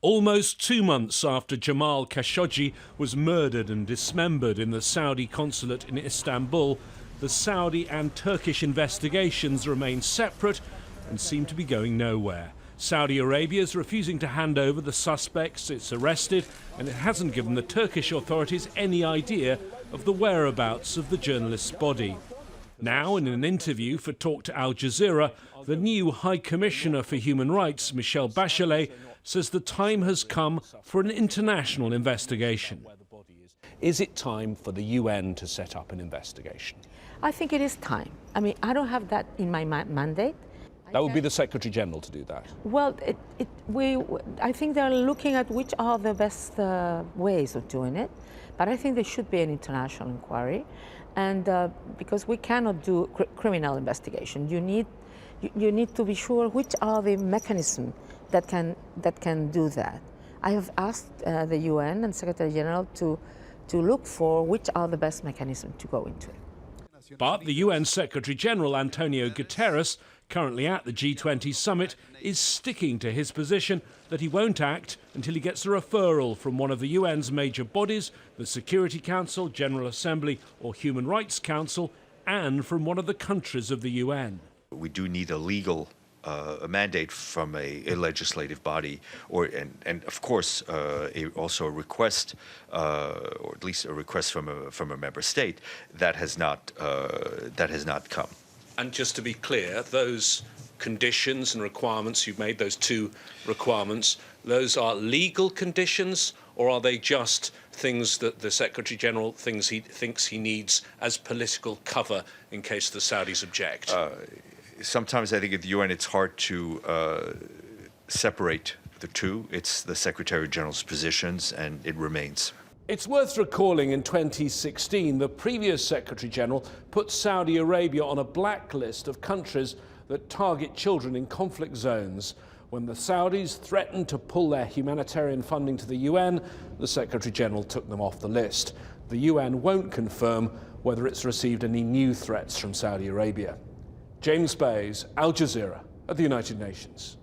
Almost 2 months after Jamal Khashoggi was murdered and dismembered in the Saudi consulate in Istanbul, the Saudi and Turkish investigations remain separate and seem to be going nowhere. Saudi Arabia is refusing to hand over the suspects it's arrested, and it hasn't given the Turkish authorities any idea of the whereabouts of the journalist's body. Now, in an interview for Talk to Al Jazeera, the new High Commissioner for Human Rights, Michelle Bachelet, says the time has come for an international investigation. Is it time for the UN to set up an investigation? I think it is time. I mean, I don't have that in my mandate. That would be the Secretary-General to do that. Well, I think they're looking at which are the best ways of doing it, but I think there should be an international inquiry, and because we cannot do criminal investigation, you need to be sure which are the mechanisms that can do that. I have asked the UN and Secretary-General to look for which are the best mechanisms to go into it. But the UN Secretary-General Antonio Guterres, currently at the G20 summit, is sticking to his position that he won't act until he gets a referral from one of the UN's major bodies, the Security Council, General Assembly or Human Rights Council, and from one of the countries of the UN. We do need a legal a mandate from a legislative body, and of course also a request, or at least a request from a member state that has not come. And just to be clear, those conditions and requirements you've made, those two requirements, those are legal conditions, or are they just things that the Secretary-General thinks he needs as political cover in case the Saudis object? Sometimes I think at the UN it's hard to separate the two. It's the Secretary-General's positions, and it remains. It's worth recalling in 2016, the previous Secretary-General put Saudi Arabia on a blacklist of countries that target children in conflict zones. When the Saudis threatened to pull their humanitarian funding to the UN, the Secretary-General took them off the list. The UN won't confirm whether it's received any new threats from Saudi Arabia. James Bays, Al Jazeera at the United Nations.